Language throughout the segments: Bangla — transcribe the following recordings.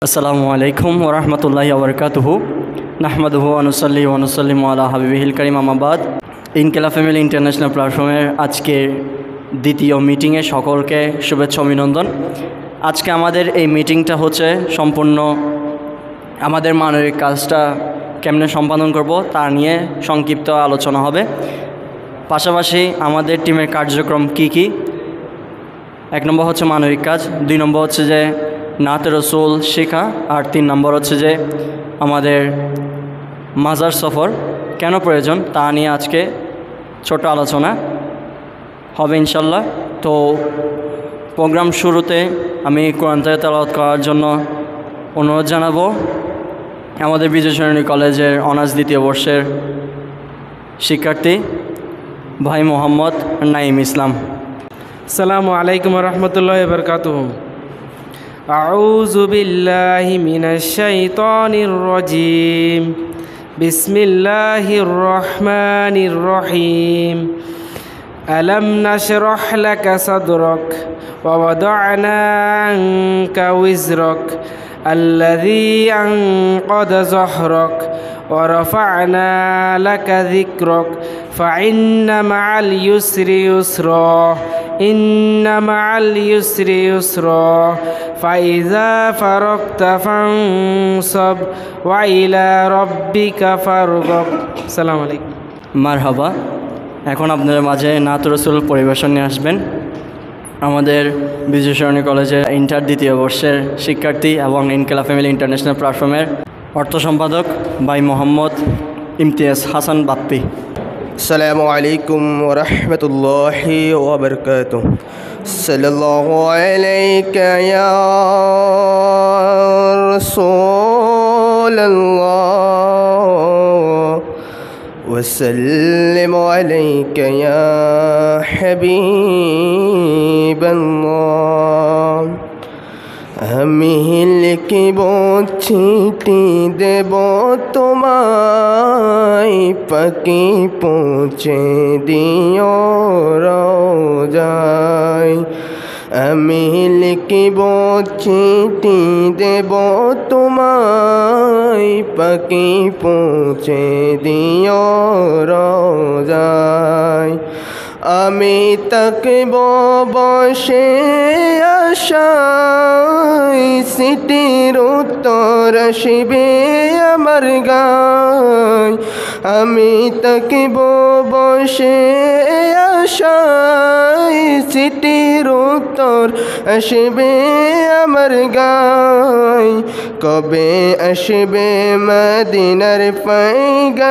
আসসালামু আলাইকুম ওরহমতুল্লাহি ওবরকাতুহু নাহমাদুহু ওয়া নুসাল্লি ওয়া নুসাল্লিমু আলা হাবিবিহিল কারীম আম্মা বাদ। ইনকিলাব ফ্যামিলি ইন্টারন্যাশনাল প্ল্যাটফর্মের আজকের দ্বিতীয় মিটিংয়ে সকলকে শুভেচ্ছা অভিনন্দন। আজকে আমাদের এই মিটিংটা হচ্ছে সম্পূর্ণ আমাদের মানবিক কাজটা কেমনে সম্পাদন করব তা নিয়ে সংক্ষিপ্ত আলোচনা হবে। পাশাপাশি আমাদের টিমের কার্যক্রম কি। এক নম্বর হচ্ছে মানবিক কাজ, 2 নম্বর হচ্ছে যে নাতে রসুল শেখা, আর 3 নম্বর হচ্ছে যে আমাদের মাজার সফর কেন প্রয়োজন তা নিয়ে আজকে ছোট আলোচনা হবে ইনশাল্লাহ। তো প্রোগ্রাম শুরুতে আমি কোরআন থেকে তেলাওয়াত করার জন্য অনুরোধ জানাবো আমাদের বিজয় সরণী কলেজের অনার্স 2য় বর্ষের শিক্ষার্থী ভাই মোহাম্মদ নাঈম ইসলাম। আসসালামু আলাইকুম রহমতুল্লাহি ওয়া বারাকাতুহু। আউযু বিল্লাহি মিনাশ শাইতানির রাজীম। বিসমিল্লাহির রহমানির রহিম। আলাম নাশরাহ লাকা সাদরাক ওয়া ওয়াদা'না আনকা উযরাক আল্লাযী আনকাযা যাহরাক ওয়া রাফা'না লাকা যিকরাক ফাইন্না মা'আল ইউসরি ইউসরা ইন্না মা'আল ইউসরি ইউসরা ফাইযা ফারাগতা ফানসাব ওয়া ইলা রাব্বিকা ফারগাব। আসসালামু আলাইকুম। মারহাবা। এখন আপনাদের মাঝে নাত রসুল পরিবেশন নিয়ে আসবেন আমাদের বিজয় সরণী কলেজের ইন্টার 2য় বর্ষের শিক্ষার্থী এবং ইনকিলাব ফ্যামিলি ইন্টারন্যাশনাল প্ল্যাটফর্মের অর্থ সম্পাদক ভাই মোহাম্মদ ইমতিয়াজ হাসান বাপ্পি। আসসালামু আলাইকুম ওয়া রাহমাতুল্লাহি ওয়া বারাকাতুহু। সাল্লাল্লাহু আলাইকা ইয়া রাসূলুল্লাহ ওয়া সাল্লামু আলাইকা ইয়া হাবিবাল্লাহ। আমি লিখিব চিঠি দেব তোমায়, পাখি পৌঁছে দিও রোজায়। আমি লিখিব চিঠি দেব তোমায়, পাখি পৌঁছে দিও রোজায়। আমি তাকব বসে আশায়, সিটির উত্তর আসিবে আমার গায়। আমি তাকব বসে আশায়, সিটির উত্তর আসিবে আমার গায়। কবে আসবে মদিনার পয়গাম,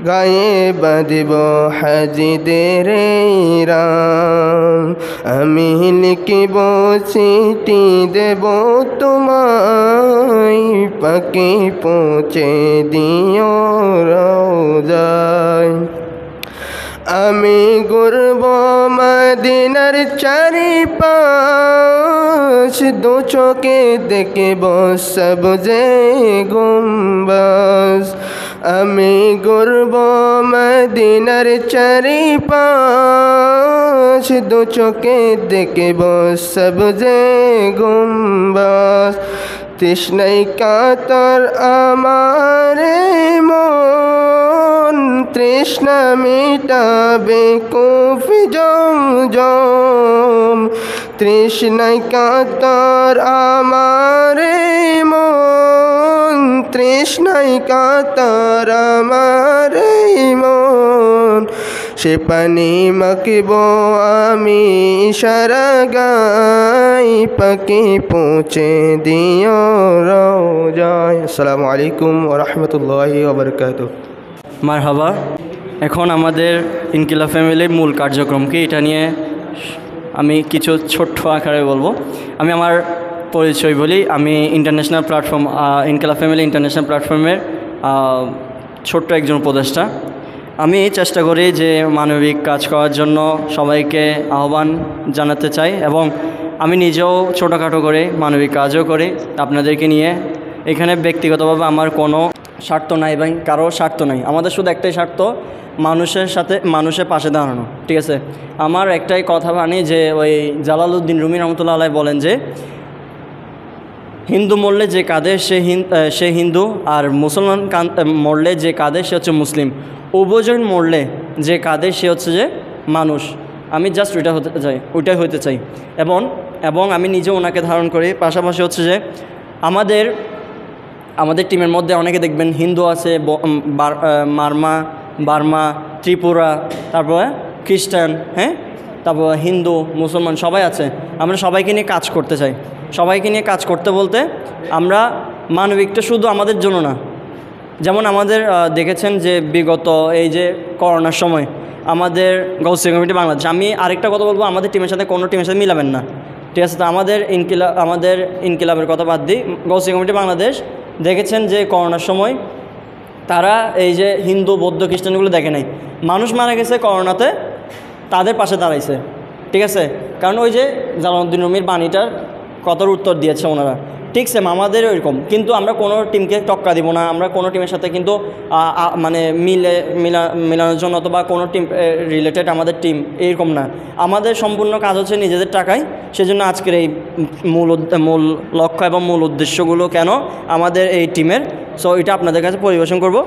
গায়ে বাঁধিব হাজিদের রাম। আমি লিখিব চিঠি দেব তোমায়, পাখি পৌঁছে দিও রোজায়। আমি ঘুরব মদিনার চারিপাশ, দু চোখে দেখব সবজে গুম্বাজ। আমি ঘুরব মদিনার চারিপাশ, দু চোখে দেখব সবজে গুম্বাজ। তৃষ্ণায় কাতর আমার মন, তৃষ্ণা মিটাবে কফি জমজম। তৃষ্ণায় কাতর আমার মন, তৃষ্ণায় কাতর আমার মন। সে পানি মাখিব আমি ইশারা গাই, পাখি পৌঁছে দিও রোজায়। আসসালামু আলাইকুম ওয়া রাহমাতুল্লাহি ওয়া বারাকাতুহু। মারহাবা। এখন আমাদের ইনকিলাব ফ্যামিলির মূল কার্যক্রম কি এটা নিয়ে আমি কিছু ছোট্ট আকারে বলবো। আমি আমার পরিচয় বলি। আমি ইন্টারন্যাশনাল প্ল্যাটফর্ম ইনকিলাব ফ্যামিলি ইন্টারন্যাশনাল প্ল্যাটফর্মের ছোট্ট একজন উপদেষ্টা। আমি চেষ্টা করি যে মানবিক কাজ করার জন্য সবাইকে আহ্বান জানাতে চাই, এবং আমি নিজেও ছোটোখাটো করে মানবিক কাজও করি আপনাদেরকে নিয়ে। এখানে ব্যক্তিগতভাবে আমার কোনো স্বার্থ নাই ভাই, কারো স্বার্থ নাই। আমাদের শুধু একটাই স্বার্থ, মানুষের পাশে দাঁড়ানো, ঠিক আছে। আমার একটাই কথা বানি যে ওই জালালউদ্দিন রুমি রহমতুল্লাহ আলাইহি বলেন যে হিন্দু মরলে যে কাঁদে সে হিন্দু, আর মুসলমান মরলে যে কাঁদে সে হচ্ছে মুসলিম। উভয়জন মরলে যে কাঁদে সে হচ্ছে যে মানুষ। আমি জাস্ট ওইটাই হতে চাই এবং আমি নিজে ওনাকে ধারণ করি। পাশাপাশি হচ্ছে যে আমাদের টিমের মধ্যে অনেকে দেখবেন হিন্দু আছে, বার্মা, ত্রিপুরা, তারপরে খ্রিস্টান, হ্যাঁ, তারপর হিন্দু, মুসলমান সবাই আছে। আমরা সবাইকে নিয়ে কাজ করতে চাই। সবাইকে নিয়ে কাজ করতে বলতে আমরা মানবিকটা শুধু আমাদের জন্য না, যেমন আমাদের দেখেছেন যে বিগত এই যে করোনার সময় আমাদের গৌসিয়া কমিটি বাংলাদেশ, আমি আরেকটা কথা বলবো, আমাদের টিমের সাথে কোনো টিমের সাথে মিলাবেন না, ঠিক আছে? তো আমাদের ইনকিলাবের কথা বাদ দিই, গৌসিয়া কমিটি বাংলাদেশ দেখেছেন যে করোনার সময় তারা এই যে হিন্দু, বৌদ্ধ, খ্রিস্টানগুলো দেখে নাই, মানুষ মারা গেছে করোনাতে, তাদের পাশে দাঁড়াইছে, ঠিক আছে? কারণ ওই যে জালালউদ্দিন রুমির বাণীটার কথার উত্তর দিয়েছে ওনারা, ঠিক সেম আমাদের কিন্তু আমরা কোনো টিমকে টক্কা দিব না, আমরা কোনো টিমের সাথে কিন্তু মানে মিলানোর জন্য অথবা কোনো টিম রিলেটেড আমাদের টিম এরকম না। আমাদের সম্পূর্ণ কাজ হচ্ছে নিজেদের টাকায়। সেজন্য আজকের এই মূল লক্ষ্য এবং মূল উদ্দেশ্যগুলো কেন আমাদের এই টিমের, সো এটা আপনাদের কাছে পরিবেশন করব।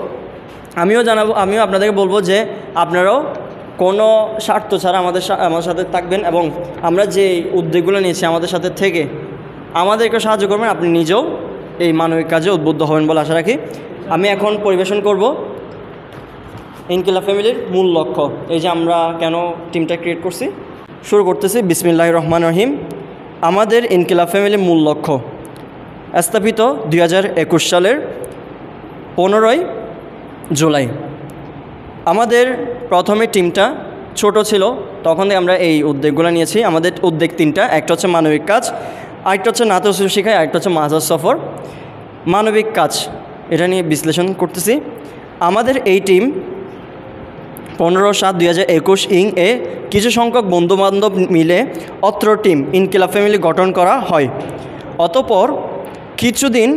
আমিও আপনাদেরকে বলবো যে আপনারাও কোনো স্বার্থ ছাড়া আমার সাথে থাকবেন এবং আমরা যে উদ্যোগগুলো নিয়েছি আমাদের সাথে থেকে আমাদেরকে সাহায্য করবেন। আপনি নিজেও এই মানবিক কাজে উদ্বুদ্ধ হবেন বলে আশা রাখি। আমি এখন পরিবেশন করব ইনকিলাব ফ্যামিলির মূল লক্ষ্য, এই যে আমরা কেন টিমটা ক্রিয়েট করছি। শুরু করতেছি বিসমিল্লাহির রহমানির রহিম। আমাদের ইনকিলাব ফ্যামিলির মূল লক্ষ্য স্থাপিত 2021 সালের 15ই জুলাই। আমাদের প্রথমে টিমটা ছোট ছিল, তখন আমরা এই উদ্যোগগুলো নিয়েছি। আমাদের উদ্যোগ তিনটা, একটা হচ্ছে মানবিক কাজ, আরেকটা হচ্ছে নাত রসুল শিখায়, আরেকটা হচ্ছে মাজার সফর। মানবিক কাজ এটা নিয়ে বিশ্লেষণ করতেছি। আমাদের এই টিম 15/7/2021 এ কিছু সংখ্যক বন্ধুবান্ধব মিলে অত্র টিম ইনকিলাব ফ্যামিলি গঠন করা হয়। অতঃপর কিছুদিন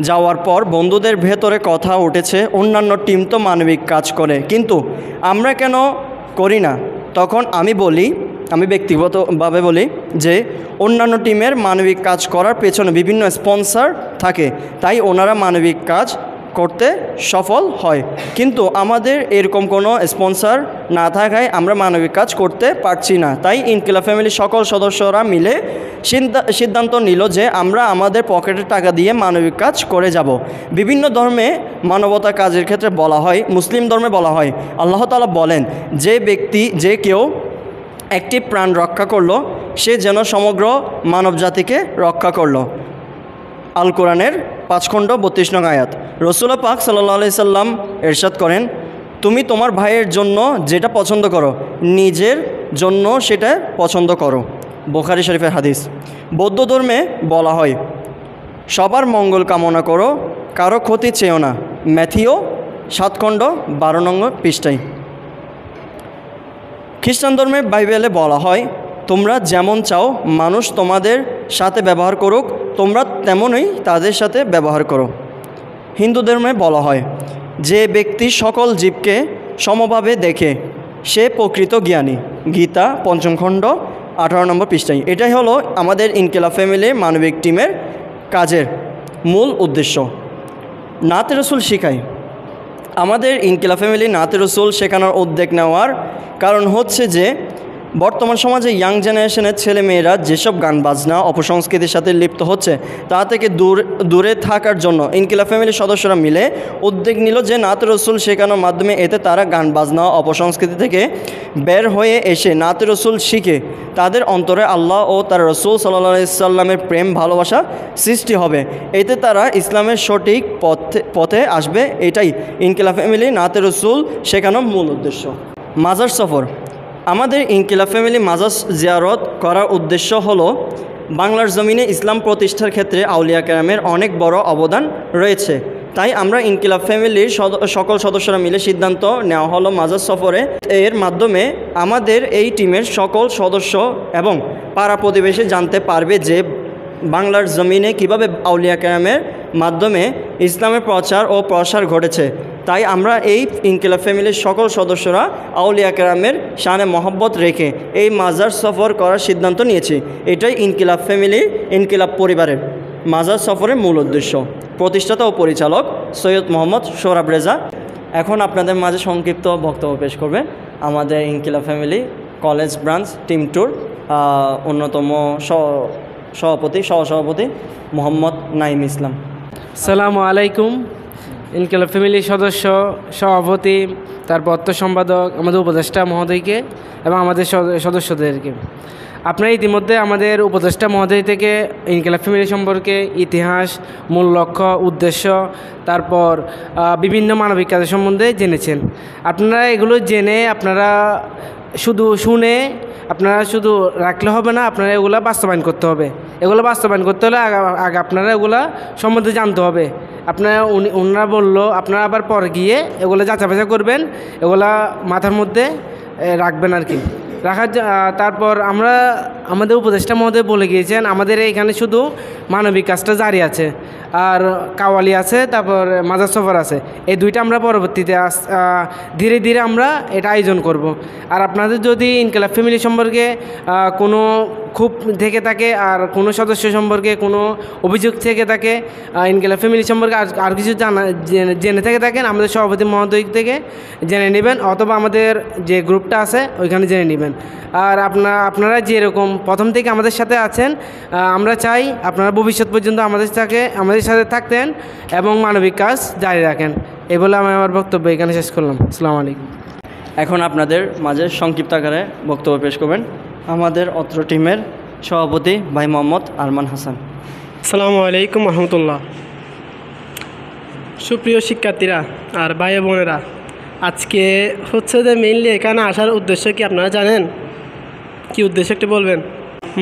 যাওয়ার পর বন্ধুদের ভেতরে কথা উঠেছে অন্যান্য টিম তো মানবিক কাজ করে, কিন্তু আমরা কেন করি না? তখন আমি ব্যক্তিগতভাবে বলি যে অন্যান্য টিমের মানবিক কাজ করার পেছনে বিভিন্ন স্পন্সর থাকে, তাই ওনারা মানবিক কাজ করতে সফল হয়, কিন্তু আমাদের এরকম কোনো স্পন্সর না থাকায় আমরা মানবিক কাজ করতে পারছি না। তাই ইনকিলাব ফ্যামিলির সকল সদস্যরা মিলে সিদ্ধান্ত নিল যে আমরা আমাদের পকেটের টাকা দিয়ে মানবিক কাজ করে যাব। বিভিন্ন ধর্মে মানবতা কাজের ক্ষেত্রে বলা হয়, মুসলিম ধর্মে বলা হয়, আল্লাহ তাআলা বলেন যে কেউ একটি প্রাণ রক্ষা করলো সে যেন সমগ্র মানবজাতিকে রক্ষা করলো। আল কোরআনের 5 খণ্ড 32 নং আয়াত। রাসূলুল্লাহ পাক সাল্লাল্লাহু আলাইহি সাল্লাম ইরশাদ করেন, তুমি তোমার ভাইয়ের জন্য যেটা পছন্দ করো নিজের জন্য সেটা পছন্দ করো। বুখারী শরীফের হাদিস। বৌদ্ধ ধর্মে বলা হয়, সবার মঙ্গল কামনা করো, কারো ক্ষতি চেয়েও না। ম্যাথিও 7 খণ্ড 12 নং পৃষ্ঠায়। খ্রিস্টান ধর্মের বাইবেলে বলা হয়, তোমরা যেমন চাও মানুষ তোমাদের সাথে ব্যবহার করুক, তোমরা তেমনই তাদের সাথে ব্যবহার করো। হিন্দু ধর্মে বলা হয়, যে ব্যক্তি সকল জীবকে সমভাবে দেখে সে প্রকৃত জ্ঞানী। গীতা 5ম খণ্ড 18 নম্বর পৃষ্ঠায়। এটাই হলো আমাদের ইনকিলাব ফ্যামিলির মানবিক টিমের কাজের মূল উদ্দেশ্য। নাতে রসুল শিখায়। আমাদের ইনকিলাব ফ্যামিলি নাতে রসুল শেখানোর উদ্যোগ নেওয়ার কারণ হচ্ছে যে বর্তমান সমাজে ইয়াং জেনারেশনের ছেলেমেয়েরা যেসব গান বাজনা অপসংস্কৃতির সাথে লিপ্ত হচ্ছে তা থেকে দূরে থাকার জন্য ইনকিলাব ফ্যামিলির সদস্যরা মিলে উদ্যোগ নিল যে নাত রসুল শেখানোর মাধ্যমে এতে তারা গান বাজনা অপসংস্কৃতি থেকে বের হয়ে এসে নাত রসুল শিখে তাদের অন্তরে আল্লাহ ও তার রসুল সাল্লাল্লাহু আলাইহি সাল্লামের প্রেম ভালোবাসা সৃষ্টি হবে, এতে তারা ইসলামের সঠিক পথে আসবে। এটাই ইনকিলাব ফ্যামিলি নাতে রসুল শেখানোর মূল উদ্দেশ্য। মাজার সফর। আমাদের ইনকিলাব ফ্যামিলি মাজার জিয়ারত করার উদ্দেশ্য হলো বাংলার জমিনে ইসলাম প্রতিষ্ঠার ক্ষেত্রে আউলিয়া কেরামের অনেক বড় অবদান রয়েছে। তাই আমরা ইনকিলাব ফ্যামিলির সকল সদস্যরা মিলে সিদ্ধান্ত নেওয়া হলো মাজার সফরে। এর মাধ্যমে আমাদের এই টিমের সকল সদস্য এবং পাড়া প্রতিবেশী জানতে পারবে যে বাংলার জমিনে কিভাবে আউলিয়া কেরামের মাধ্যমে ইসলামের প্রচার ও প্রসার ঘটেছে। তাই আমরা এই ইনকিলাব ফ্যামিলির সকল সদস্যরা আউলিয়া কেরামের শানে মহব্বত রেখে এই মাজার সফর করার সিদ্ধান্ত নিয়েছি। এটাই ইনকিলাব ফ্যামিলি, ইনকিলাব পরিবারের মাজার সফরের মূল উদ্দেশ্য। প্রতিষ্ঠাতা ও পরিচালক সৈয়দ মোহাম্মদ সোহরাব রেজা। এখন আপনাদের মাঝে সংক্ষিপ্ত বক্তব্য পেশ করবেন আমাদের Inqilab family college branch team tour অন্যতম সহসভাপতি মোহাম্মদ নাইম ইসলাম। আসসালামু আলাইকুম। ইনকিলাব ফ্যামিলির সদস্য, সভাপতি, তারপর অর্থ সম্পাদক, আমাদের উপদেষ্টা মহোদয়কে এবং আমাদের সদস্যদেরকে। আপনারা ইতিমধ্যে আমাদের উপদেষ্টা মহোদয় থেকে ইনকিলাব ফ্যামিলি সম্পর্কে ইতিহাস, মূল লক্ষ্য, উদ্দেশ্য, তারপর বিভিন্ন মানবিক কাজের সম্বন্ধে জেনেছেন। আপনারা এগুলো জেনে আপনারা শুধু শুনে আপনারা শুধু রাখলে হবে না, আপনারা এগুলো বাস্তবায়ন করতে হবে। এগুলো বাস্তবায়ন করতে হলে আগে আপনারা এগুলো সম্বন্ধে জানতে হবে। আপনারা ওনারা বললো, আপনারা আবার পরে গিয়ে এগুলো যাচাই করবেন, এগুলা মাথার মধ্যে রাখবেন আর কি। তারপর আমাদের উপদেষ্টা মহোদয় বলে গিয়েছেন আমাদের এখানে শুধু মানবিক কাজটা জারি আছে, আর কাওয়ালি আছে, তারপর মাজার সফর আছে। এই দুইটা আমরা পরবর্তীতে ধীরে ধীরে আমরা এটা আয়োজন করব। আর আপনাদের যদি ইনকিলাব ফ্যামিলি সম্পর্কে কোনো খুব থেকে থাকে আর কোনো সদস্য সম্পর্কে কোনো অভিযোগ থেকে থাকে, ইনকিলাব ফ্যামিলি সম্পর্কে আর কিছু জেনে থেকে থাকেন, আমাদের সভাপতি মহোদয় থেকে জেনে নেবেন, অথবা আমাদের যে গ্রুপটা আছে ওইখানে জেনে নেবেন। আর আপনারা যেরকম প্রথম থেকে আমাদের সাথে আছেন, আমরা চাই আপনারা ভবিষ্যৎ পর্যন্ত আমাদের সাথে থাকতেন এবং মানবিক কাজ জারি রাখেন। এই বলে আমি আমার বক্তব্য এখানে শেষ করলাম। আসসালামু আলাইকুম। এখন আপনাদের মাঝে সংক্ষিপ্ত আকারে বক্তব্য পেশ করবেন আমাদের অত্র টিমের সভাপতি ভাই মোহাম্মদ আরমান হাসান। আসসালামু আলাইকুম রহমতুল্লাহ। সুপ্রিয় শিক্ষার্থীরা আর ভাই বোনেরা, আজকে হচ্ছে যে মেইনলি এখানে আসার উদ্দেশ্য কি আপনারা জানেন? কি উদ্দেশ্য একটু বলবেন?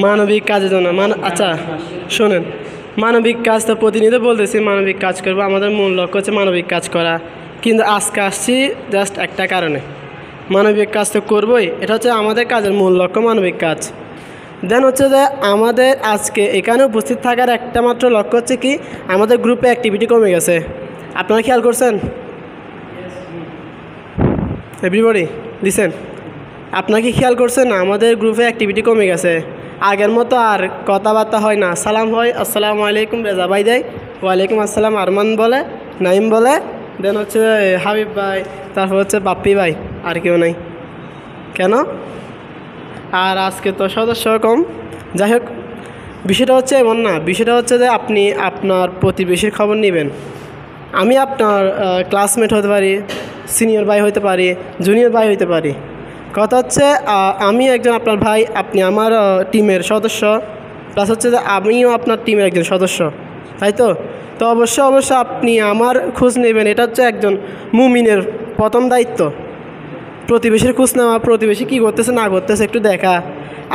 মানবিক কাজের জন্য। আচ্ছা শোনেন, মানবিক কাজ তো প্রতিনিয়ত বলতেছি মানবিক কাজ করবো, আমাদের মূল লক্ষ্য হচ্ছে মানবিক কাজ করা। কিন্তু আজকে আসছি জাস্ট একটা কারণে, মানবিক কাজ তো করবোই, এটা হচ্ছে আমাদের কাজের মূল লক্ষ্য মানবিক কাজ। দেন হচ্ছে যে আমাদের আজকে এখানে উপস্থিত থাকার একটা মাত্র লক্ষ্য হচ্ছে কি, আমাদের গ্রুপে অ্যাক্টিভিটি কমে গেছে। আপনারা খেয়াল করছেন? এভরিবডি লিসেন, আপনারা কি খেয়াল করছেন না আমাদের গ্রুপে অ্যাক্টিভিটি কমে গেছে? আগের মতো আর কথাবার্তা হয় না, সালাম হয় আসসালামু আলাইকুম রেজা ভাই দেয়, ওয়ালাইকুম আসসালাম আরমান বলে, নাইম বলে, দেন হচ্ছে হাবিব ভাই, তারপর হচ্ছে বাপ্পি ভাই, আর কেউ নাই। কেন? আর আজকে তো সদস্য কম। যাই হোক, বিষয়টা হচ্ছে এমন না, বিষয়টা হচ্ছে যে আপনি আপনার প্রতিবেশীর খবর নেবেন। আমি আপনার ক্লাসমেট হতে পারি, সিনিয়র ভাই হতে পারি, জুনিয়র ভাই হতে পারি। কথা হচ্ছে আমি একজন আপনার ভাই, আপনি আমার টিমের সদস্য, প্লাস হচ্ছে যে আমিও আপনার টিমের একজন সদস্য, তাই তো? তো অবশ্যই আপনি আমার খোঁজ নেবেন। এটা হচ্ছে একজন মুমিনের প্রথম দায়িত্ব, প্রতিবেশীর খোঁজ নেওয়া, প্রতিবেশী কী করতেছে না করতেছে একটু দেখা।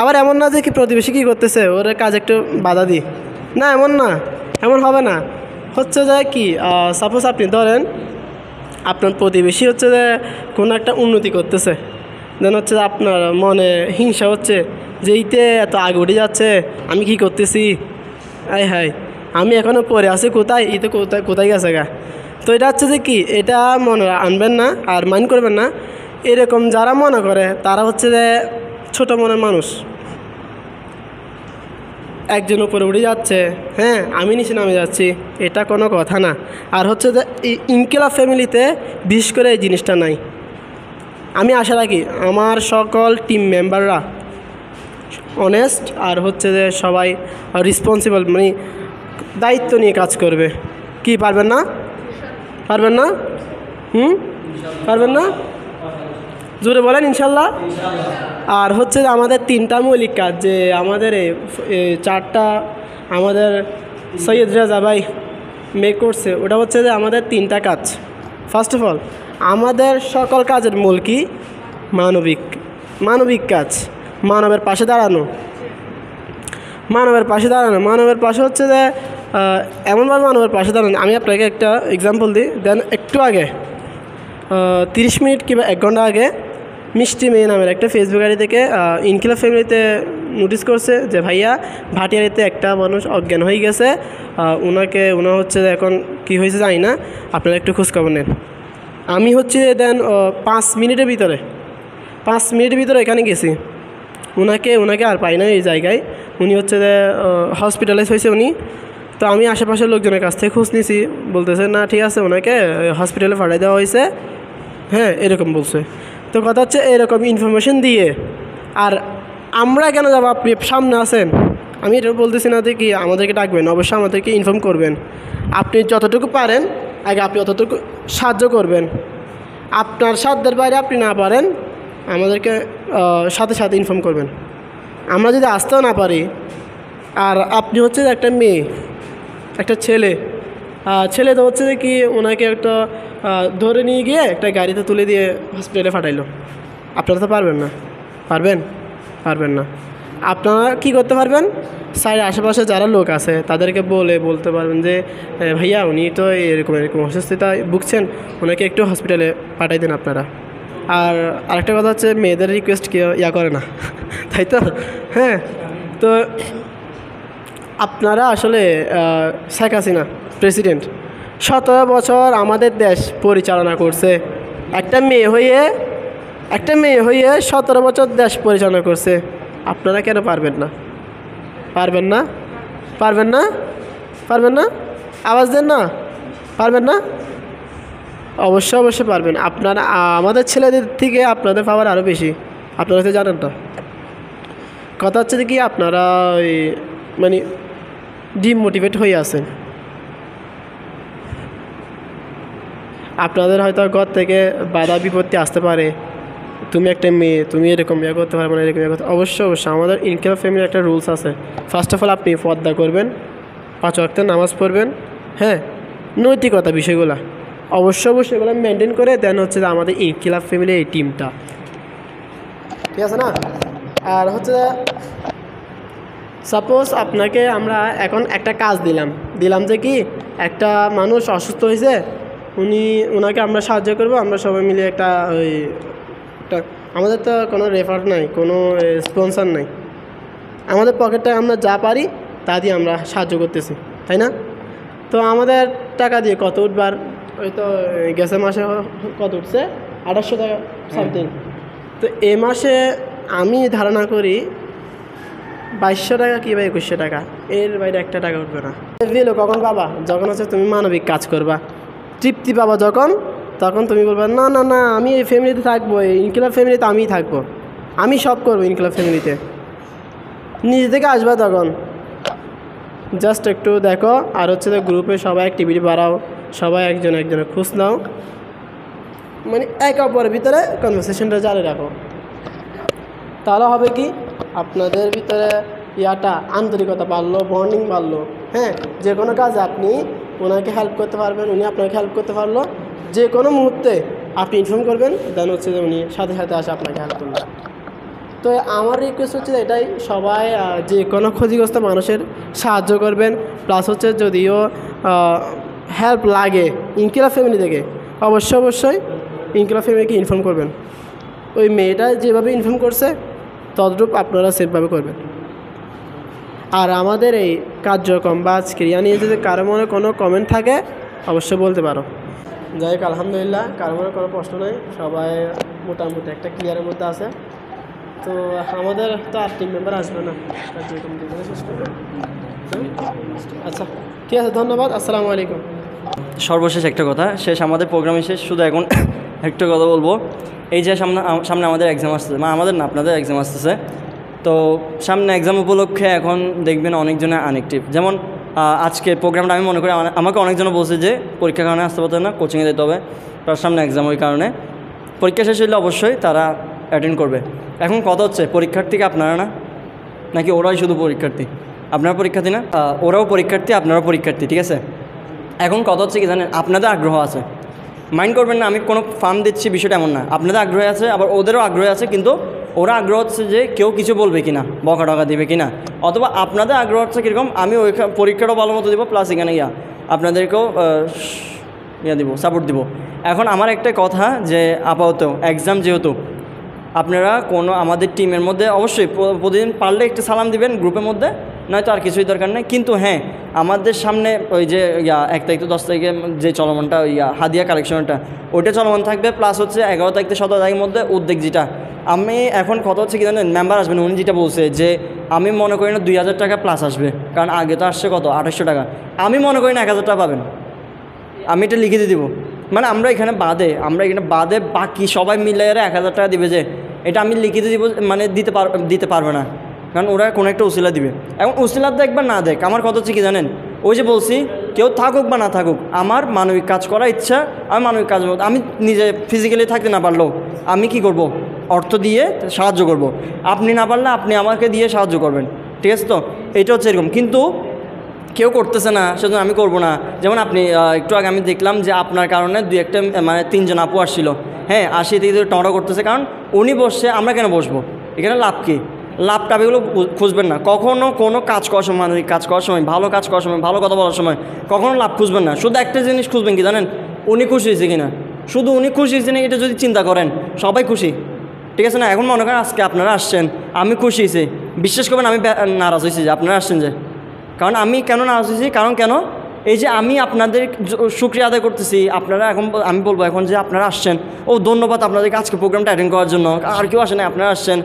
আবার এমন না যে কি প্রতিবেশী কী করতেছে ওর কাজ একটু বাধা দিই, না, এমন না, এমন হবে না। হচ্ছে যে কি, সাপোজ আপনি ধরেন আপনার প্রতিবেশী হচ্ছে যে কোনো একটা উন্নতি করতেছে, দেন হচ্ছে আপনার মনে হিংসা হচ্ছে যে এইতে এত আগে উঠে যাচ্ছে, আমি কি করতেছি, হাই আমি এখনও পরে আছি কোথায়, এই তো কোথায় গেছে গা। তো এটা হচ্ছে যে কি, এটা মনে আনবেন না আর মাইন্ড করবেন না। এরকম যারা মনে করে তারা হচ্ছে যে ছোটো মনের মানুষ। একজন উপরে উঠে যাচ্ছে, হ্যাঁ আমি নিচে নামে যাচ্ছি, এটা কোনো কথা না। আর হচ্ছে যে ইনকিলাব ফ্যামিলিতে বিশেষ করে এই জিনিসটা নাই। আমি আশা রাখি আমার সকল টিম মেম্বাররা অনেস্ট আর হচ্ছে যে সবাই রেসপন্সিবল, মানে দায়িত্ব নিয়ে কাজ করবে। কি পারবেন না? পারবেন না? পারবেন না? জোরে বলেন ইনশাল্লাহ। আর হচ্ছে আমাদের 3টা মৌলিক কাজ যে আমাদের 4টা আমাদের সৈয়দ রেজা ভাই মেক করছে, ওটা হচ্ছে যে আমাদের 3টা কাজ। ফার্স্ট অফ অল আমাদের সকল কাজের মূল কি? মানবিক কাজ, মানবের পাশে দাঁড়ানো। মানবের পাশে হচ্ছে যে এমনভাবে মানবের পাশে দাঁড়ানো। আমি আপনাকে একটা এক্সাম্পল দিই। দেন একটু আগে 30 মিনিট কিংবা 1 ঘন্টা আগে মিষ্টি মেয়ে নামের একটা ফেসবুক আইডি থেকে ইনকিলাব ফ্যামিলিতে নোটিস করছে যে ভাইয়া ভাটিয়ারিতে একটা মানুষ অজ্ঞান হয়ে গেছে, ওনার হচ্ছে এখন কি হয়েছে জানি না, আপনারা একটু খোঁজখবর নেন। আমি হচ্ছে দেন 5 মিনিটের ভিতরে এখানে গেছি, ওনাকে আর পাই না এই জায়গায়। উনি হচ্ছে হসপিটালাইজ হয়েছে উনি। তো আমি আশেপাশের লোকজনের কাছ থেকে খোঁজ নিয়েছি, বলতেছে না ঠিক আছে ওনাকে হসপিটালে পাঠিয়ে দেওয়া হয়েছে, হ্যাঁ এরকম বলছে। তো কথা হচ্ছে এরকম ইনফরমেশন দিয়ে আর আমরা কেন যাবো, আপনি সামনে আছেন, আমি এটা বলতেছি না যে কি আমাদেরকে ডাকবেন, অবশ্যই আমাদেরকে ইনফর্ম করবেন। আপনি যতটুকু পারেন আগে আপনি অতটুকু সাহায্য করবেন। আপনার সাধ্যের বাইরে আপনি না পারেন আমাদেরকে সাথে সাথে ইনফর্ম করবেন। আমরা যদি আসতেও না পারি, আর আপনি হচ্ছে একটা মেয়ে, একটা ছেলে তো হচ্ছে যে কি ওনাকে একটা ধরে নিয়ে গিয়ে একটা গাড়িতে তুলে দিয়ে হসপিটালে পাঠাইলো, আপনারা তো পারবেন না, পারবেন না। আপনারা কি করতে পারবেন, সাইডে আশেপাশে যারা লোক আছে তাদেরকে বলতে পারবেন যে ভাইয়া উনি তো এরকম অসুস্থতায় ভুগছেন, ওনাকে একটু হসপিটালে পাঠাই দেন আপনারা। আর আরেকটা কথা হচ্ছে মেয়েদের রিকোয়েস্ট কেউ করে না তাই তো, হ্যাঁ। তো আপনারা আসলে শেখ হাসিনা প্রেসিডেন্ট 17 বছর আমাদের দেশ পরিচালনা করছে, একটা মেয়ে হয়ে 17 বছর দেশ পরিচালনা করছে। আপনারা কেন পারবেন না? আওয়াজ দেন না, পারবেন না? অবশ্যই পারবেন। আপনারা আমাদের ছেলেদের থেকে আপনাদের পাওয়ার আরও বেশি, আপনারা তো জানেন না। কথা হচ্ছে কি আপনারা ওই মানে ডিমোটিভেট হয়ে আছেন। আপনাদের হয়তো ঘর থেকে বাধা বিপত্তি আসতে পারে, তুমি একটা মেয়ে, তুমি এরকম করতে পারবে না, এরকম করতে। অবশ্যই আমাদের ইনকিলাব ফ্যামিলির একটা রুলস আছে। ফার্স্ট অফ অল আপনি পর্দা করবেন, 5 ওয়াক্তের নামাজ পড়বেন, হ্যাঁ, নৈতিকতা বিষয়গুলো অবশ্যই এগুলো মেনটেন করে দেন হচ্ছে যে আমাদের ইনকিলাব ফ্যামিলির এই টিমটা, ঠিক আছে না? আর হচ্ছে সাপোজ আপনাকে আমরা এখন একটা কাজ দিলাম যে কি একটা মানুষ অসুস্থ হয়েছে, ওনাকে আমরা সাহায্য করবো, আমরা সবাই মিলে একটা আমাদের তো কোনো রেফার নাই, কোনো স্পন্সর নাই, আমাদের পকেটটা আমরা যা পারি তা দিয়ে আমরা সাহায্য করতেছি, তাই না? তো আমাদের টাকা দিয়ে কত উঠবার, ওই তো গেছে মাসে কত উঠছে 2800 টাকা সামথিং। তো এ মাসে আমি ধারণা করি 2200 টাকা কিংবা 2100 টাকা, এর বাইরে একটা টাকা উঠবে না। দিলো কখন পাবা, যখন হচ্ছে তুমি মানবিক কাজ করবা, তৃপ্তি পাবা তখন তুমি বলবা না না না আমি এই ফ্যামিলিতে থাকবো, এই ইনকিলাব ফ্যামিলিতে আমিই থাকবো, আমি সব করবো ইনকিলাব ফ্যামিলিতে। নিজে থেকে আসবা তখন, জাস্ট একটু দেখো, আর হচ্ছে গ্রুপে সবাই অ্যাক্টিভিটি বাড়াও, সবাই একজনের খোঁজ নাও, মানে একে অপরের ভিতরে কনভারসেশনটা জারি রাখো। তাহলে হবে কি আপনাদের ভিতরে আন্তরিকতা বাড়লো, বন্ডিং বাড়লো, হ্যাঁ। যে কোনো কাজে আপনি ওনাকে হেল্প করতে পারবেন, উনি আপনাকে হেল্প করতে পারলো, যে কোনো মুহূর্তে আপনি ইনফর্ম করবেন, দেন হচ্ছে যে উনি সাথে সাথে আসে আপনাকে হেল্প করবেন। তো আমার রিকোয়েস্ট হচ্ছে এটাই, সবাই যে কোনো ক্ষতিগ্রস্ত মানুষের সাহায্য করবেন, প্লাস হচ্ছে যদিও হেল্প লাগে ইনকিলাব ফ্যামিলি থেকে অবশ্যই ইনকিলাব ফ্যামিলিকে ইনফর্ম করবেন। ওই মেয়েটা যেভাবে ইনফর্ম করছে তদ্রূপ আপনারা সেভাবে করবেন। আর আমাদের এই কার্যক্রম বা ক্রিয়া নিয়ে যদি কারো মনে কোনো কমেন্ট থাকে অবশ্যই বলতে পারো। যাই হোক আলহামদুলিল্লাহ, কারো মনে কোনো প্রশ্ন নেই, সবাই মোটামুটি একটা ক্লিয়ারের মধ্যে আছে। তো আমাদের তো আর টিম মেম্বার আসবে না, কার্যক্রম শেষ করবে। আচ্ছা ঠিক আছে, ধন্যবাদ, আসসালামু আলাইকুম। সর্বশেষ একটা কথা, আমাদের প্রোগ্রামে শেষ, শুধু এখন একটা কথা বলবো, এই যে সামনে আমাদের এক্সাম আসতেছে, আমাদের না আপনাদের এক্সাম আসতেছে, তো সামনে এক্সাম উপলক্ষে এখন দেখবেন অনেকজনে আনএক্টিভ। যেমন আজকে প্রোগ্রামটা আমি মনে করি আমাকে অনেকজনে বলছে যে পরীক্ষার কারণে আসতে পারতো না, কোচিংয়ে যেতে হবে, তার সামনে এক্সাম, ওই কারণে পরীক্ষা শেষ হলে অবশ্যই তারা অ্যাটেন্ড করবে। এখন কথা হচ্ছে পরীক্ষার্থীকে আপনারা না, নাকি ওরাই শুধু পরীক্ষার্থী? আপনারা পরীক্ষার্থী না, ওরাও পরীক্ষার্থী, আপনারাও পরীক্ষার্থী, ঠিক আছে? এখন কথা হচ্ছে কি জানেন, আপনাদের আগ্রহ আছে, মাইন্ড করবেন না, আমি কোনো ফার্ম দিচ্ছি বিষয়টা এমন না, আপনাদের আগ্রহ আছে, আবার ওদেরও আগ্রহ আছে, কিন্তু ওরা আগ্রহ হচ্ছে যে কেউ কিছু বলবে কিনা, বকা টকা দিবে কিনা, অথবা আপনাদের আগ্রহ হচ্ছে কীরকম আমি ওই পরীক্ষাটাও ভালো মতো দেবো, প্লাস এখানে আপনাদেরকেও দিব, সাপোর্ট দিব। এখন আমার একটা কথা যে আপাতত এক্সাম যেহেতু আপনারা কোনো আমাদের টিমের মধ্যে অবশ্যই প্রতিদিন পারলে একটু সালাম দিবেন গ্রুপের মধ্যে, নয়তো আর কিছুই দরকার নেই। কিন্তু হ্যাঁ, আমাদের সামনে ওই যে 1 তারিখ থেকে 10 তারিখে যে চলমানটা হাদিয়া কালেকশনটা ওইটা চলমান থাকবে, প্লাস হচ্ছে 11 তারিখ থেকে 17 তারিখের মধ্যে উদ্যোগ যেটা আমি এখন কথা হচ্ছে কি জানেন, মেম্বার আসবেন, উনি যেটা বলছে যে আমি মনে করি না 2000 টাকা প্লাস আসবে, কারণ আগে তো আসছে কত 2800 টাকা। আমি মনে করি না 1000 টাকা পাবেন, আমি এটা লিখে দিয়ে দিব। মানে আমরা এখানে বাদে বাকি সবাই মিলে 1000 টাকা দিবে যে, এটা আমি লিখিত দিব, মানে দিতে পারবে না, কারণ ওরা কোনো একটা উসিলা দিবে। এখন উসিলা দেখ বা না দেখ, আমার কথা হচ্ছে কি জানেন, ওই যে বলছি কেউ থাকুক বা না থাকুক, আমার মানবিক কাজ করার ইচ্ছা, আমি মানবিক কাজ, আমি নিজে ফিজিক্যালি থাকতে না পারলেও আমি কি করব, অর্থ দিয়ে সাহায্য করব। আপনি না পারলে আপনি আমাকে দিয়ে সাহায্য করবেন, ঠিক আছে? তো এটা হচ্ছে এরকম, কিন্তু কেউ করতেছে না, সেজন্য আমি করব না। যেমন আপনি একটু আগে আমি দেখলাম যে আপনার কারণে 2-1টা মানে 3জন আপু আসছিল, হ্যাঁ, 80 থেকে টমেটো করতেছে, কারণ উনি বসছে, আমরা কেন বসবো? এখানে লাভ কী? লাভ টাভগুলো খুঁজবেন না কখনও, কোনো কাজ করার সময়, মানবিক কাজ করার সময়, ভালো কাজ করার সময়, ভালো কথা বলার সময় কখনও লাভ খুঁজবেন না। শুধু একটা জিনিস খুঁজবেন কি জানেন, উনি খুশি হয়েছে কিনা। শুধু উনি খুশি হয়েছে না এটা যদি চিন্তা করেন, সবাই খুশি, ঠিক আছে না? এখন মনে করেন আজকে আপনারা আসছেন, আমি খুশি হয়েছি, বিশ্বাস করবেন আমি নারাজ হয়েছি যে আপনারা আসছেন যে, কারণ আমি কেন নারাজ হয়েছি, কারণ কেন, এই যে আমি আপনাদের শুকরিয়া আদায় করতেছি, আপনারা এখন আমি বলবো এখন যে আপনারা আসছেন, ও ধন্যবাদ আপনাদেরকে আজকে প্রোগ্রামটা অ্যাটেন্ড করার জন্য, আর কেউ আসে না, আপনারা আসছেন,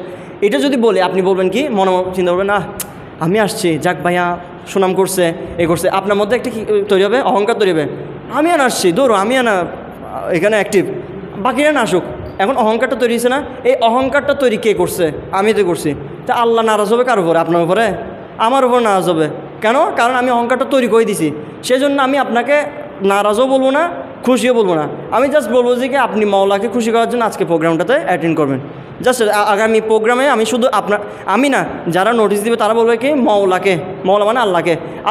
এটা যদি বলে আপনি বলবেন কি, মনে চিন্তা করবেন না আমি আসছি, যাক ভাইয়া সুনাম করছে, এ করছে, আপনার মধ্যে একটা কি তৈরি হবে, অহংকার তৈরি হবে, আমি আর আসছি, ধরো আমি না এখানে অ্যাক্টিভ, বাকিরা না আসুক। এখন অহংকারটা তৈরি হয়েছে না, এই অহংকারটা তৈরি কে করছে? আমি তো করছি। তা আল্লাহ নারাজ হবে কার উপরে? আপনার উপরে, আমার উপর নারাজ হবে কেন? কারণ আমি অহংকারটা তৈরি করে দিছি। সেজন্য আমি আপনাকে নারাজও বলবো না, খুশিও বলবো না, আমি জাস্ট বলবো যে কি আপনি মাওলাকে খুশি করার জন্য আজকে প্রোগ্রামটাতে অ্যাটেন্ড করবেন। জাস্ট আগামী প্রোগ্রামে আমি শুধু আমি না, যারা নোটিশ দিবে তারা বলবে কি মাওলা মানে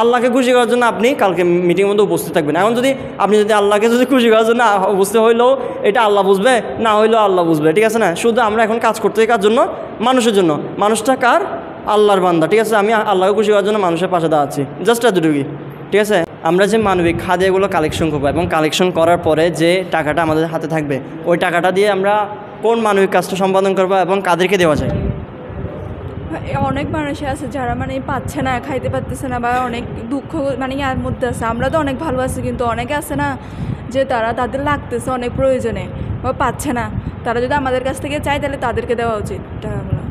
আল্লাহকে খুশি করার জন্য আপনি কালকে মিটিংয়ের মধ্যে উপস্থিত থাকবেন। এখন যদি আপনি আল্লাহকে খুশি করার জন্য উপস্থিত হইলেও এটা আল্লাহ বুঝবে, না হইলেও আল্লাহ বুঝবে, ঠিক আছে না? শুধু আমরা এখন কাজ করতে কার জন্য? মানুষের জন্য। মানুষটা কার? আল্লাহর বান্দা, ঠিক আছে? আমি আল্লাহকে খুশি করার জন্য মানুষের পাশে দাঁড়াচ্ছি, জাস্ট এতটুকুই, ঠিক আছে? আমরা যে মানবিক খাদ্যগুলো কালেকশন করবো এবং কালেকশন করার পরে যে টাকাটা আমাদের হাতে থাকবে, ওই টাকাটা দিয়ে আমরা কোন মানবিক কাজটা সম্পাদন করবো এবং কাদেরকে দেওয়া যায়? অনেক মানুষ আছে যারা মানে পাচ্ছে না, খাইতে পারতেছে না, বা অনেক দুঃখ মানে ইয়ার মধ্যে আছে। আমরা তো অনেক ভালো আছি, কিন্তু অনেকে আছে না যে তাদের লাগতেছে অনেক প্রয়োজনে বা পাচ্ছে না, তারা যদি আমাদের কাছ থেকে চায় তাহলে তাদেরকে দেওয়া উচিত টাকাগুলো।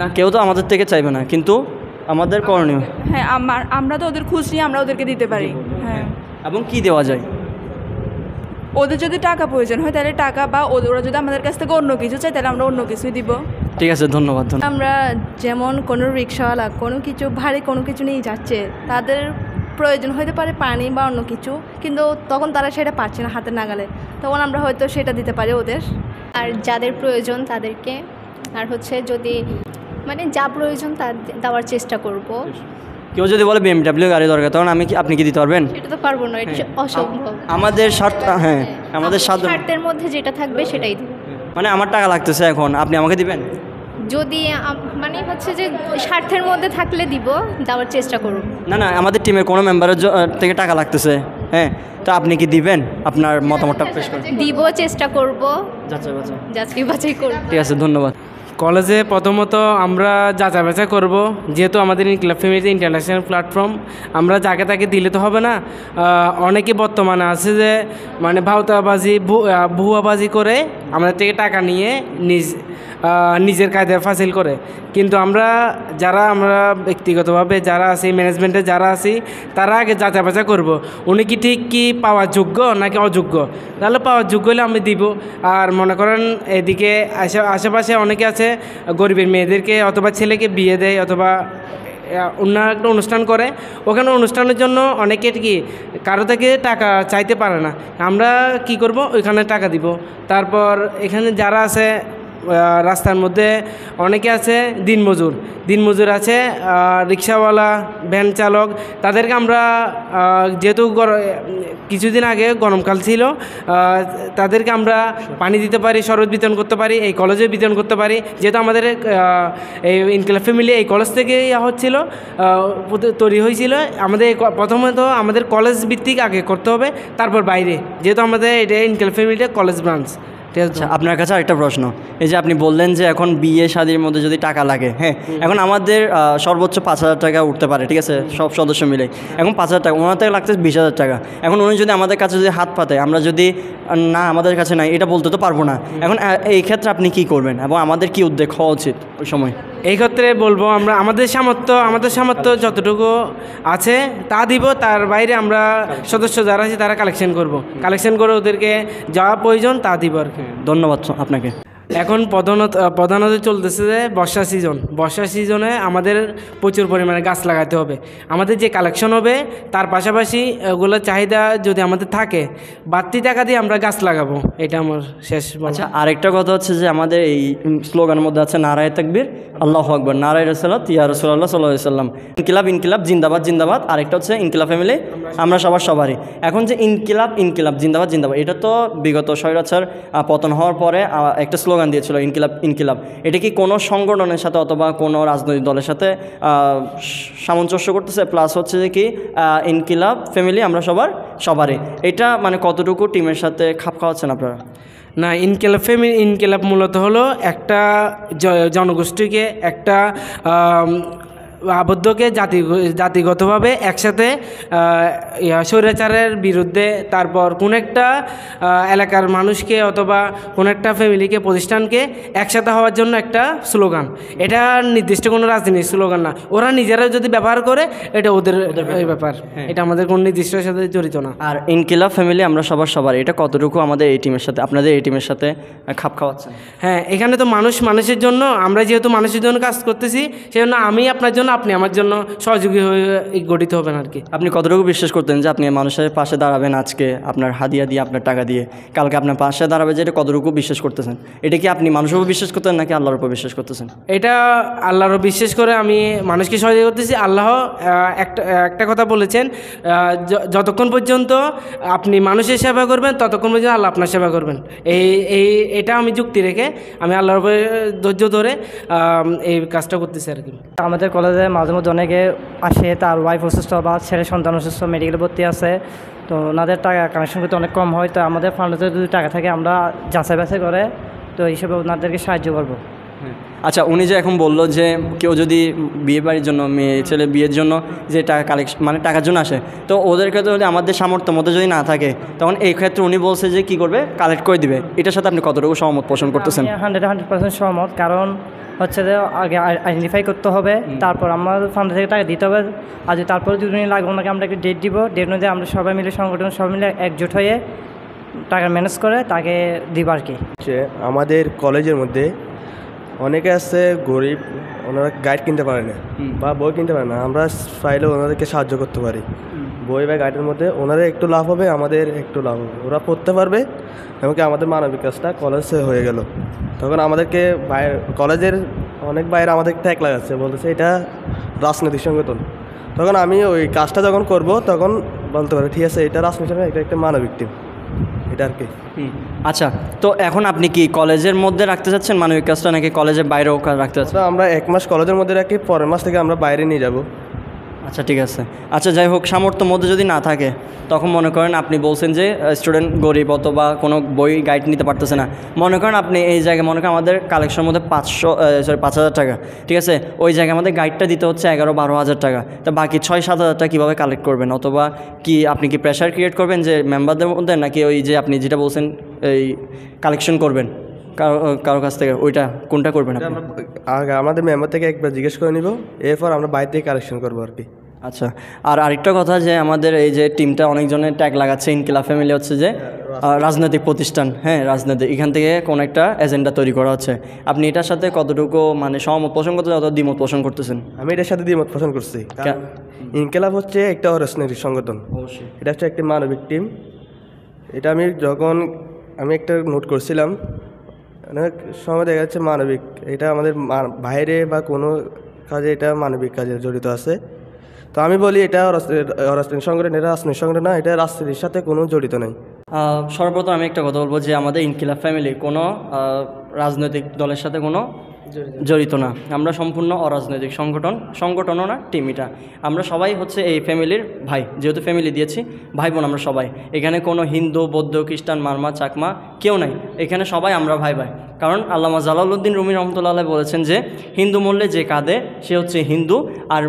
না, কেউ তো আমাদের থেকে চাইবে না, কিন্তু আমাদের করণীয়, হ্যাঁ, আমরা তো ওদের খুঁজ নিয়ে আমরা ওদেরকে দিতে পারি। হ্যাঁ, এবং কি দেওয়া যায়? ওদের যদি টাকা প্রয়োজন হয় তাহলে টাকা, বা ওরা যদি আমাদের কাছ থেকে অন্য কিছু চায় তাহলে আমরা অন্য কিছুই দিব। ঠিক আছে, ধন্যবাদ। আমরা যেমন কোনো রিক্সাওয়ালা কোনো কিছু ভারী কোনো কিছু নিয়ে যাচ্ছে, তাদের প্রয়োজন হতে পারে পানি বা অন্য কিছু, কিন্তু তখন তারা সেটা পাচ্ছে না হাতে নাগালে, তখন আমরা হয়তো সেটা দিতে পারি ওদের। আর যাদের প্রয়োজন তাদেরকে, আর হচ্ছে যদি মানে যা প্রয়োজন তা দেওয়ার চেষ্টা করব। কেউ যদি বলে BMW গাড়ি দরকার, তখন আপনি কি দিতে পারবেন? সেটা তো পারবো না, এটা অসম্ভব। আমাদের আমাদের স্বার্থের মধ্যে যেটা থাকবে সেটাই দিব। মানে আমার টাকা লাগতেছে এখন, আপনি আমাকে দিবেন? যদি মানে হচ্ছে যে স্বার্থের মধ্যে থাকলে দিব, দেওয়ার চেষ্টা করব। না, আমাদের টিমের কোনো মেম্বারের থেকে টাকা লাগতেছে, হ্যাঁ, তো আপনি কি দিবেন? আপনার মতামতটা পেশ করেন। দিব, চেষ্টা করব, যাচাই বাছাই করব। ঠিক আছে, ধন্যবাদ। কলেজে প্রথমত আমরা যাচাই বাছাই করব, যেহেতু আমাদের ইনকিলাব ফ্যামিলি ইন্টারন্যাশনাল প্ল্যাটফর্ম, আমরা যাকে তাকে দিলে তো হবে না। অনেকে বর্তমানে আছে যে মানে ভাওতাবাজি ভুয়াবাজি করে আমাদের থেকে টাকা নিয়ে নিজের কায়দায় ফাজিল করে, কিন্তু আমরা ব্যক্তিগতভাবে যারা আছি, ম্যানেজমেন্টে যারা আছি, তারা আগে যাচাই বাছাই করবো উনি কি ঠিক কি পাওয়ার যোগ্য নাকি অযোগ্য। তাহলে পাওয়ার যোগ্য হলে আমি দিব। আর মনে করেন এদিকে আশেপাশে অনেকে আছে গরিবের মেয়েদেরকে অথবা ছেলেকে বিয়ে দেয়, অথবা অন্য একটা অনুষ্ঠান করে, ওখানে অনুষ্ঠানের জন্য অনেকে কি কারো থেকে টাকা চাইতে পারে না, আমরা কি করব, ওইখানে টাকা দিব। তারপর এখানে যারা আছে রাস্তার মধ্যে অনেকে আছে দিনমজুর আছে, রিক্সাওয়ালা, ভ্যান চালক, তাদেরকে আমরা যেহেতু কিছুদিন আগে গরমকাল ছিল, তাদেরকে আমরা পানি দিতে পারি, শরবত বিতরণ করতে পারি, এই কলেজে বিতরণ করতে পারি। যেহেতু আমাদের এই ইনকিলাব ফ্যামিলি এই কলেজ থেকে হচ্ছিল, তৈরি হয়েছিল, আমাদের প্রথমত আমাদের কলেজ ভিত্তিক আগে করতে হবে, তারপর বাইরে, যেহেতু আমাদের এটা ইনকিলাব ফ্যামিলিটা কলেজ ব্রাঞ্চ, ঠিক আছে? আচ্ছা, আপনার কাছে আরেকটা প্রশ্ন, এই যে আপনি বললেন যে এখন বিয়ে শাদির মধ্যে যদি টাকা লাগে, হ্যাঁ, এখন আমাদের সর্বোচ্চ 5,000 টাকা উঠতে পারে, ঠিক আছে, সব সদস্য মিলে। এখন 5,000 টাকা, ওনার থেকে লাগছে 20,000 টাকা। এখন উনি যদি আমাদের কাছে যদি হাত পাতে, আমরা যদি না আমাদের কাছে নাই এটা বলতে তো পারবো না। এখন এই ক্ষেত্রে আপনি কি করবেন এবং আমাদের কি উদ্যোগ হওয়া উচিত ওই সময়? এই ক্ষেত্রে বলবো আমরা আমাদের সামর্থ্য যতটুকু আছে তা দিব, তার বাইরে আমরা সদস্য যারা আছে তারা কালেকশন করে ওদেরকে যা প্রয়োজন তা দিব আর কি। ধন্যবাদ আপনাকে। এখন প্রধানত চলতেছে যে বর্ষা সিজনে আমাদের প্রচুর পরিমাণে গাছ লাগাতে হবে। আমাদের যে কালেকশন হবে তার পাশাপাশি ওগুলোর চাহিদা যদি আমাদের থাকে, বাড়তি টাকা দিয়ে আমরা গাছ লাগাবো, এটা আমার শেষ বলা। আচ্ছা, আরেকটা কথা হচ্ছে যে আমাদের এই স্লোগানের মধ্যে আছে নারায়ে তাকবীর, আল্লাহু আকবার, নারায়ে রিসালাত, ইয়া রাসূলুল্লাহ সাল্লাল্লাহু আলাইহি সাল্লাম, ইনকিলাব জিন্দাবাদ জিন্দাবাদ। আরেকটা হচ্ছে ইনকিলাব ফ্যামিলি, আমরা সবারই। এখন যে ইনকিলাব জিন্দাবাদ জিন্দাবাদ, এটা তো বিগত স্বৈরাচার পতন হওয়ার পরে একটা স্লোগান দিয়েছিল ইনকিলাব। এটা কি কোনো সংগঠনের সাথে অথবা কোনো রাজনৈতিক দলের সাথে সামঞ্জস্য করতেছে? প্লাস হচ্ছে যে কি ইনকিলাব ফ্যামিলি, আমরা সবারই, এটা মানে কতটুকু টিমের সাথে খাপ খাওয়াচ্ছেন আপনারা? না, ইনকিলাব মূলত হলো একটা জনগোষ্ঠীকে, একটা আবদ্ধকে জাতিগতভাবে একসাথে স্বৈরাচারের বিরুদ্ধে, তারপর কোন একটা এলাকার মানুষকে অথবা কোন একটা ফ্যামিলিকে, প্রতিষ্ঠানকে একসাথে হওয়ার জন্য একটা স্লোগান। এটা নির্দিষ্ট কোনো রাজনীতির স্লোগান না, ওরা নিজেরা যদি ব্যবহার করে এটা ওদের ব্যাপার, এটা আমাদের কোনো নির্দিষ্টের সাথে জড়িত না। আর ইনকিলাব ফ্যামিলি, আমরা সবার এটা কতটুকু আমাদের এই টিমের সাথে, আপনাদের এই টিমের সাথে খাপ খাওয়াচ্ছেন? হ্যাঁ, এখানে তো মানুষের জন্য, আমরা যেহেতু মানুষের জন্য কাজ করতেছি, সেজন্য আমি আপনার জন্য, আপনি আমার জন্য সহযোগী হয়ে গঠিত হবেন আর কি। আপনি কতটুকু বিশ্বাস করতেন যে আপনি মানুষের পাশে দাঁড়াবেন, আজকে আপনার হাদিয়া দিয়ে, আপনার টাকা দিয়ে, কালকে আপনার পাশে দাঁড়াবে, যে এটা কতটুকু বিশ্বাস করতেছেন? এটা কি আপনি মানুষের উপর বিশ্বাস করতেন নাকি আল্লাহর উপর বিশ্বাস করতেছেন? এটা আল্লাহর বিশ্বাস করে আমি মানুষকে সহযোগিতা করতেছি। আল্লাহ একটা কথা বলেছেন, যতক্ষণ পর্যন্ত আপনি মানুষের সেবা করবেন ততক্ষণ পর্যন্ত আল্লাহ আপনার সেবা করবেন। এটা আমি যুক্তি রেখে আমি আল্লাহর উপরে ধৈর্য ধরে এই কাজটা করতেছি আর কি। আমাদের কলেজে মাঝে মধ্যে অনেকে আসে, তার ওয়াইফ অসুস্থ বা ছেলে সন্তান অসুস্থ, মেডিকেলে ভর্তি আছে, তো ওনাদের টাকা কানেকশন করতে অনেক কম হয়। তো আমাদের ফান্ডে যদি টাকা থাকে আমরা যাচাই বাছাই করে তো হিসেবে ওনাদেরকে সাহায্য করবো। আচ্ছা, উনি যে এখন বললো যে কেউ যদি বিয়ে বাড়ির জন্য, মেয়ে ছেলে বিয়ের জন্য যে টাকা কালেকশন মানে টাকার জন্য আসে, তো ওদেরকে যদি আমাদের সামর্থ্য মধ্যে যদি না থাকে, তখন এই ক্ষেত্রে উনি বলছে যে কি করবে, কালেক্ট করে দিবে। এটার সাথে আপনি কতটুকু সহমত পোষণ করতেছেন? 100% সহমত, কারণ হচ্ছে যে আগে আইডেন্টিফাই করতে হবে, তারপর আমার ফান্ড থেকে টাকা দিতে হবে। আর যদি তারপরে যদি লাগবে ওনাকে আমরা একটা ডেট দিব, ডেট অনুযায়ী আমরা সবাই মিলে সংগঠন সবাই মিলে একজোট হয়ে টাকা ম্যানেজ করে তাকে দিব আর কি। আমাদের কলেজের মধ্যে অনেকে আছে গরিব, ওনারা গাইড কিনতে পারে না বা বই কিনতে পারে না, আমরা চাইলে ওনাদেরকে সাহায্য করতে পারি। বই বা গাইডের মধ্যে ওনাদের একটু লাভ হবে, আমাদের একটু লাভ হবে, ওরা পড়তে পারবে। এমনকি আমাদের মানবিক কাজটা কলেজে হয়ে গেল, তখন আমাদেরকে কলেজের অনেক বাইরে আমাদের ট্যাগ লাগাচ্ছে, বলতেছে এটা রাজনৈতিক সংগঠন। তখন আমি ওই কাজটা যখন করব তখন বলতে পারি ঠিক আছে এটা রাজনৈতিক, এটা একটা মানবিক টিম, এটা আর কি। আচ্ছা, তো এখন আপনি কি কলেজের মধ্যে রাখতে চাচ্ছেন মানবিক কাজটা, নাকি কলেজের বাইরেও রাখতে চাচ্ছেন? আমরা 1 মাস কলেজের মধ্যে রাখি, পরের মাস থেকে আমরা বাইরে নিয়ে যাব। আচ্ছা, ঠিক আছে। আচ্ছা, যাই হোক, সামর্থ্যের মধ্যে যদি না থাকে, তখন মনে করেন আপনি বলছেন যে স্টুডেন্ট গরিব অথবা কোনো বই গাইড নিতে পারতেছে না, মনে করেন আপনি এই জায়গায় মনে করেন আমাদের কালেকশনের মধ্যে 5,000 টাকা, ঠিক আছে, ওই জায়গায় আমাদের গাইডটা দিতে হচ্ছে 11-12 হাজার টাকা, তো বাকি 6-7 হাজার টাকা কীভাবে কালেক্ট করবেন? অথবা কি আপনি কি প্রেশার ক্রিয়েট করবেন যে মেম্বারদের মধ্যে, নাকি ওই যে আপনি যেটা বলছেন এই কালেকশন করবেন কারো কাছ থেকে, ওইটা কোনটা করবেন? আমাদের মেম্বার থেকে একবার জিজ্ঞেস করে নিব, এরপর আমরা বাইরে থেকে কালেকশন করবো আর কি। আচ্ছা, আর আরেকটা কথা যে আমাদের এই যে টিমটা অনেকজনের ট্যাগ লাগাচ্ছে, ইনকিলাব ফ্যামিলি হচ্ছে যে রাজনৈতিক প্রতিষ্ঠান, হ্যাঁ রাজনৈতিক, এখান থেকে কোনো একটা এজেন্ডা তৈরি করা হচ্ছে। আপনি এটার সাথে কতটুকু মানে সহমত পোষণ করতেছেন অথবা দ্বিমত পোষণ করতেছেন? আমি এটার সাথে দ্বিমত পোষণ করছি। ইনকিলাব হচ্ছে একটা রাজনৈতিক সংগঠন, অবশ্যই এটা হচ্ছে একটি মানবিক টিম। এটা আমি একটা নোট করছিলাম, অনেক সময় দেখা যাচ্ছে মানবিক, এটা আমাদের বাইরে বা কোনো কাজে এটা মানবিক কাজে জড়িত আছে। তো আমি বলি এটা রাজনৈতিক সংগঠন, এটা রাজনৈতিক সংগঠন না, এটা রাজনীতির সাথে কোনো জড়িত নেই। সর্বপ্রথম আমি একটা কথা বলবো যে আমাদের ইনকিলাব ফ্যামিলি কোনো রাজনৈতিক দলের সাথে কোনো জড়িত না। আমরা সম্পূর্ণ অরাজনৈতিক সংগঠনও না, টিম এটা। আমরা সবাই হচ্ছে এই ফ্যামিলির ভাই, যেহেতু ফ্যামিলি দিয়েছি, ভাই বোন আমরা সবাই। এখানে কোনো হিন্দু, বৌদ্ধ, খ্রিস্টান, মারমা, চাকমা কেউ নাই, এখানে সবাই আমরা ভাই ভাই। কারণ আল্লামা জালালউদ্দিন রুমি রহমতুল্লাহ বলেছেন যে হিন্দু মরলে যে কাঁদে সে হচ্ছে হিন্দু, আর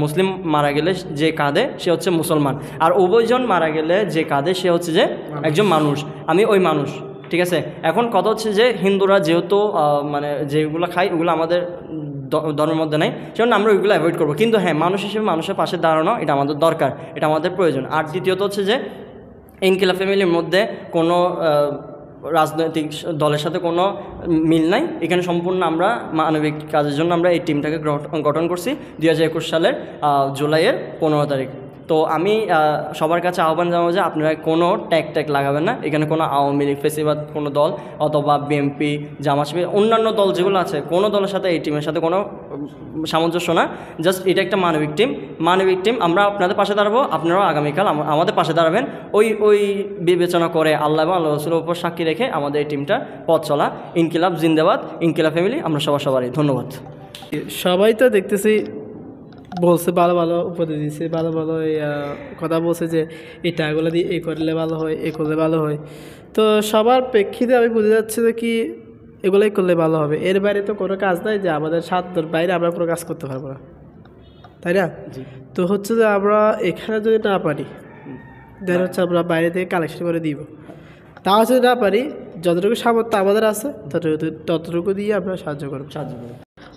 মুসলিম মারা গেলে যে কাঁদে সে হচ্ছে মুসলমান, আর উভয়জন মারা গেলে যে কাঁদে সে হচ্ছে যে একজন মানুষ। আমি ওই মানুষ, ঠিক আছে। এখন কথা হচ্ছে যে হিন্দুরা যেহেতু মানে যেগুলো খাই ওগুলো আমাদের ধর্মের মধ্যে নাই, সেজন্য আমরা ওইগুলো অ্যাভয়েড করবো। কিন্তু হ্যাঁ, মানুষ হিসেবে মানুষের পাশে দাঁড়ানো এটা আমাদের দরকার, এটা আমাদের প্রয়োজন। আর দ্বিতীয়ত হচ্ছে যে ইনকিলাব ফ্যামিলির মধ্যে কোনো রাজনৈতিক দলের সাথে কোনো মিল নাই। এখানে সম্পূর্ণ আমরা মানবিক কাজের জন্য আমরা এই টিমটাকে গঠন করছি 2021 সালের জুলাইয়ের 15 তারিখ। তো আমি সবার কাছে আহ্বান জানাবো যে আপনারা কোনো ট্যাগ লাগাবেন না। এখানে কোনো আওয়ামী লীগ, ফেসিবাদ কোনো দল অথবা বিএনপি, জামাত, অন্যান্য দল যেগুলো আছে, কোনো দলের সাথে এই টিমের সাথে কোনো সামঞ্জস্য না। জাস্ট এটা একটা মানবিক টিম। আমরা আপনাদের পাশে দাঁড়াবো, আপনারাও আগামীকাল আমাদের পাশে দাঁড়াবেন। ওই বিবেচনা করে আল্লাহ এবং আল্লাহ রসুলের উপর সাক্ষী রেখে আমাদের এই টিমটা পথ চলা। ইনকিলাব জিন্দাবাদ, ইনকিলাব ফ্যামিলি, আমরা সবারই ধন্যবাদ। সবাই তো দেখতেছি বলছে, ভালো ভালো উপদেশ দিচ্ছে, ভালো ভালো কথা বলছে যে এটা এগুলো দিয়ে এই করলে ভালো হয়, এ করলে ভালো হয়। তো সবার প্রেক্ষিতে আমি বুঝে যাচ্ছে যে কি এগুলোই করলে ভালো হবে। এর বাইরে তো কোনো কাজ নাই যে আমাদের সাধ্যের বাইরে আমরা কোনো কাজ করতে পারবো না, তাই না? তো হচ্ছে যে আমরা এখানে যদি না পারি, দেন হচ্ছে আমরা বাইরে থেকে কালেকশন করে দিব। তাও যদি না পারি, যতটুকু সামর্থ্য আমাদের আছে ততটুকু দিয়ে আমরা সাহায্য করবো।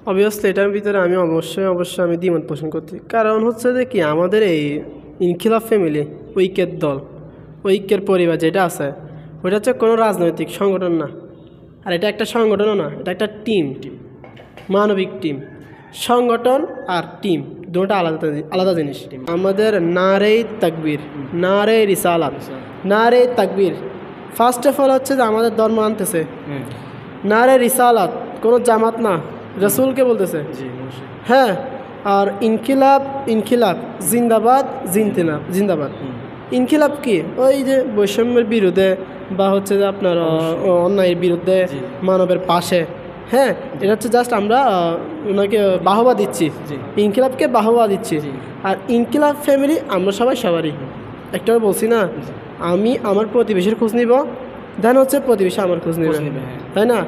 অবভিয়াসলি এটার ভিতরে আমি অবশ্যই আমি দ্বিমত পোষণ করছি। কারণ হচ্ছে যে কি আমাদের এই ইনকিলাব ফ্যামিলি, ঐক্যের দল, ঐক্যের পরিবার যেটা আছে, ওটা হচ্ছে কোনো রাজনৈতিক সংগঠন না, আর এটা একটা সংগঠনও না, এটা একটা টিম, মানবিক টিম। সংগঠন আর টিম দুটো আলাদা জিনিস। আমাদের নারে তাকবীর, নারে রিসালাত, নারে তাকবীর। ফার্স্ট অফ অল হচ্ছে যে আমাদের ধর্ম আনতেছে, নারে রিসালাত, কোনো জামাত না, রসুলকে বলতেছে। হ্যাঁ, আর ইনকিলাব জিন্দাবাদ, জিন্দাবাদ। ইনকিলাব কি? ওই যে বৈষম্যের বিরুদ্ধে বা হচ্ছে যে আপনার অন্যায়ের বিরুদ্ধে, মানবের পাশে। হ্যাঁ, এটা হচ্ছে জাস্ট আমরা ওনাকে বাহবা দিচ্ছি, ইনকিলাবকে বাহবা দিচ্ছি। আর ইনকিলাব ফ্যামিলি আমরা সবারই। একটা বলছি না, আমি আমার প্রতিবেশীর খোঁজ নিব, দেন হচ্ছে প্রতিবেশী আমার খোঁজ নেবে, তাই না?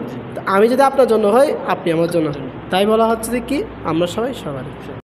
আমি যদি আপনার জন্য হই, আপনি আমার জন্য, তাই বলা হচ্ছে যে কি আমরা সবারই।